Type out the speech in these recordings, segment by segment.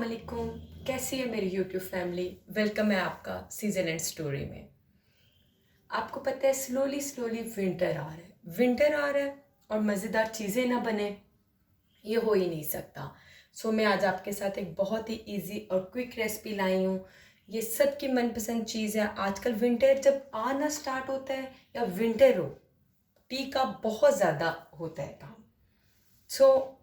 अस्सलाम वालेकुम। कैसी है मेरी यूट्यूब फैमिली। वेलकम है आपका सीज़न एंड स्टोरी में। आपको पता है स्लोली स्लोली विंटर आ रहा है, विंटर आ रहा है और मज़ेदार चीज़ें ना बने ये हो ही नहीं सकता। सो मैं आज आपके साथ एक बहुत ही इजी और क्विक रेसिपी लाई हूँ। ये सबकी मनपसंद चीज़ है। आजकल विंटर जब आना स्टार्ट होता है या विंटर हो, टी का बहुत ज़्यादा होता है काम।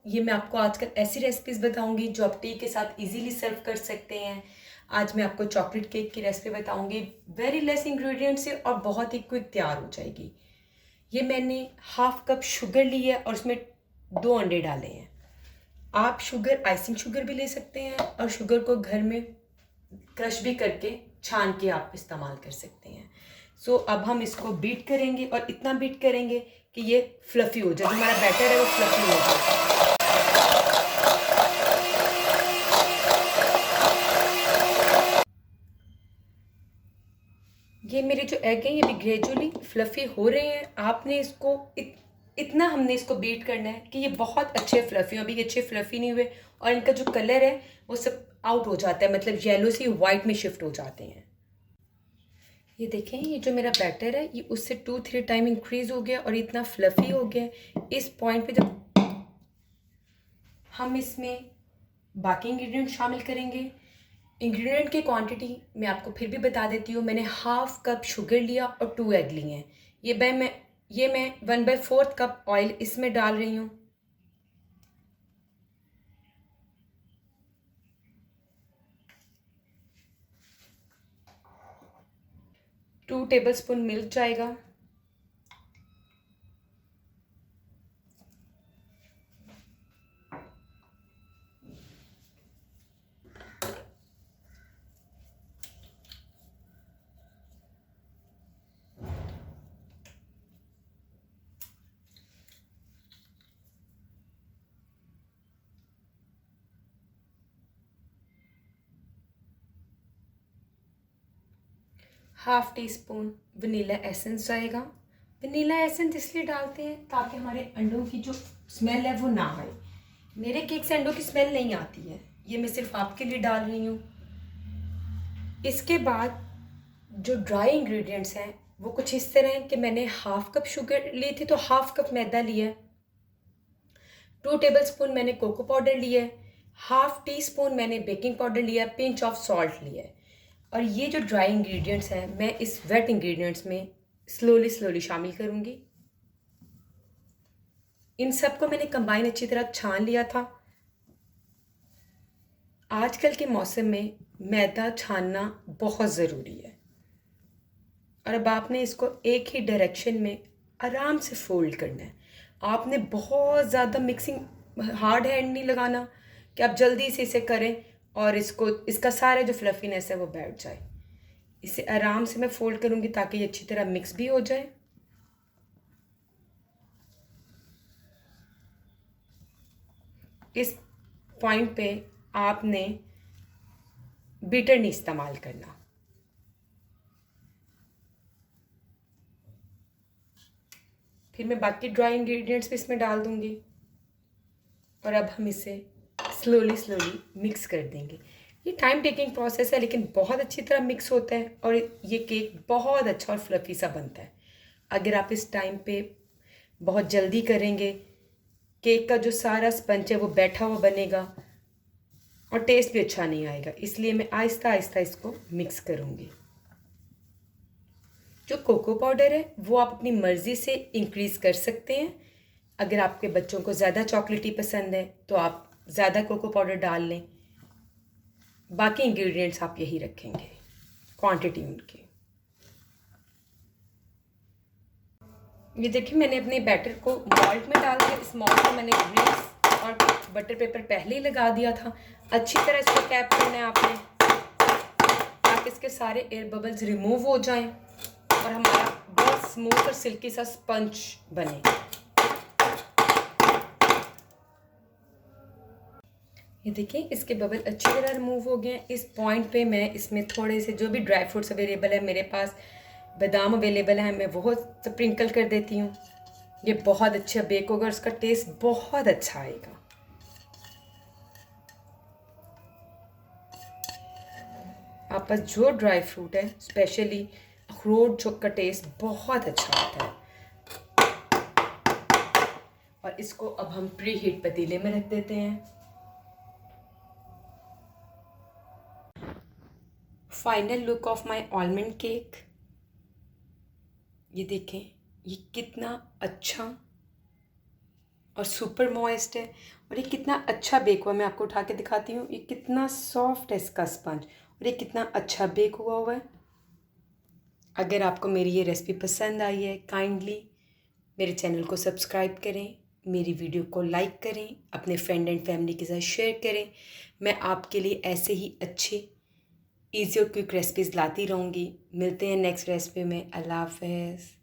ये मैं आपको आजकल ऐसी रेसिपीज़ बताऊंगी जो आप टी के साथ इजीली सर्व कर सकते हैं। आज मैं आपको चॉकलेट केक की रेसिपी बताऊंगी, वेरी लेस इंग्रेडिएंट्स से और बहुत ही क्विक तैयार हो जाएगी। ये मैंने हाफ कप शुगर ली है और उसमें 2 अंडे डाले हैं। आप शुगर आइसिंग शुगर भी ले सकते हैं और शुगर को घर में क्रश भी करके छान के आप इस्तेमाल कर सकते हैं। अब हम इसको बीट करेंगे और इतना बीट करेंगे कि ये फ्लफ़ी हो जाए, जो हमारा बैटर है वो फ्लफ़ी हो जाए। ये मेरे जो एग हैं ये भी ग्रेजुअली फ्लफ़ी हो रहे हैं। आपने इसको इतना हमने इसको बीट करना है कि ये बहुत अच्छे फ्लफ़ी हो। अभी ये अच्छे फ्लफ़ी नहीं हुए और इनका जो कलर है वो सब आउट हो जाता है, मतलब येलो से वाइट में शिफ्ट हो जाते हैं। ये देखें, ये जो मेरा बैटर है ये उससे 2-3 टाइम इंक्रीज़ हो गया और इतना फ्लफ़ी हो गया। इस पॉइंट पे जब हम इसमें बाकी इंग्रेडिएंट शामिल करेंगे, इंग्रेडिएंट की क्वांटिटी मैं आपको फिर भी बता देती हूँ। मैंने हाफ कप शुगर लिया और 2 एग लिए हैं। ये मैं 1/4 कप ऑयल इसमें डाल रही हूँ। टू टेबलस्पून मिल्क जाएगा। Half tea spoon vanilla essence जाएगा। वनीला एसेंस इसलिए डालते हैं ताकि हमारे अंडों की जो स्मेल है वो ना आए। मेरे केक से अंडों की स्मेल नहीं आती है, ये मैं सिर्फ आपके लिए डाल रही हूँ। इसके बाद जो ड्राई इंग्रेडिएंट्स हैं वो कुछ इस तरह हैं कि मैंने हाफ कप शुगर ली थी तो हाफ कप मैदा लिया, 2 टेबलस्पून मैंने कोको पाउडर लिया है, हाफ टी स्पून मैंने बेकिंग पाउडर लिया, पिंच ऑफ सॉल्ट लिया है। और ये जो ड्राई इंग्रेडिएंट्स हैं मैं इस वेट इंग्रेडिएंट्स में स्लोली स्लोली शामिल करूँगी। इन सबको मैंने कंबाइन अच्छी तरह छान लिया था। आजकल के मौसम में मैदा छानना बहुत ज़रूरी है। और अब आपने इसको एक ही डायरेक्शन में आराम से फोल्ड करना है। आपने बहुत ज़्यादा मिक्सिंग हार्ड हैंड नहीं लगाना कि आप जल्दी से इसे करें और इसका सारा जो फ्लफीनेस है वो बैठ जाए। इसे आराम से मैं फोल्ड करूँगी ताकि ये अच्छी तरह मिक्स भी हो जाए। इस पॉइंट पे आपने बीटर नहीं इस्तेमाल करना। फिर मैं बाकी ड्राई इंग्रेडिएंट्स भी इसमें डाल दूँगी और अब हम इसे स्लोली स्लोली मिक्स कर देंगे। ये टाइम टेकिंग प्रोसेस है लेकिन बहुत अच्छी तरह मिक्स होता है और ये केक बहुत अच्छा और फ्लफ़ी सा बनता है। अगर आप इस टाइम पे बहुत जल्दी करेंगे, केक का जो सारा स्पंज है वो बैठा हुआ बनेगा और टेस्ट भी अच्छा नहीं आएगा। इसलिए मैं आहिस्ता आहिस्ता इसको मिक्स करूँगी। जो कोको पाउडर है वो आप अपनी मर्ज़ी से इंक्रीज़ कर सकते हैं। अगर आपके बच्चों को ज़्यादा चॉकलेटी पसंद है तो आप ज़्यादा कोको पाउडर डाल लें। बाकी इंग्रेडिएंट्स आप यही रखेंगे, क्वांटिटी उनकी। ये देखिए, मैंने अपने बैटर को मोल्ड में डाल दिया। इस मोल्ड में मैंने ग्रीस और बटर पेपर पहले ही लगा दिया था। अच्छी तरह इसको टैप करना है आपने ताकि इसके सारे एयर बबल्स रिमूव हो जाएं और हमारा बहुत स्मूथ और सिल्की सा स्पंज बने। ये देखिए, इसके बबल अच्छी तरह रिमूव हो गए हैं। इस पॉइंट पे मैं इसमें थोड़े से जो भी ड्राई फ्रूट्स अवेलेबल है, मेरे पास बादाम अवेलेबल है, मैं वो स्प्रिंकल कर देती हूँ। ये बहुत अच्छा बेक होगा, उसका टेस्ट बहुत अच्छा आएगा। आप पास जो ड्राई फ्रूट है, स्पेशली अखरोट जो का टेस्ट बहुत अच्छा आता है। और इसको अब हम प्री हीट पतीले में रख देते हैं। Final look of my almond cake, ये देखें, ये कितना अच्छा और सुपर मॉइस्ट है और ये कितना अच्छा बेक हुआ। मैं आपको उठा के दिखाती हूँ, ये कितना सॉफ्ट है इसका स्पंज और ये कितना अच्छा बेक हुआ है। अगर आपको मेरी ये रेसिपी पसंद आई है, काइंडली मेरे चैनल को सब्सक्राइब करें, मेरी वीडियो को लाइक करें, अपने फ्रेंड एंड फैमिली के साथ शेयर करें। मैं आपके लिए ऐसे ही अच्छे ईजी और क्विक रेसिपीज़ लाती रहूँगी। मिलते हैं नेक्स्ट रेसिपी में। अल्लाह हाफ़िज़।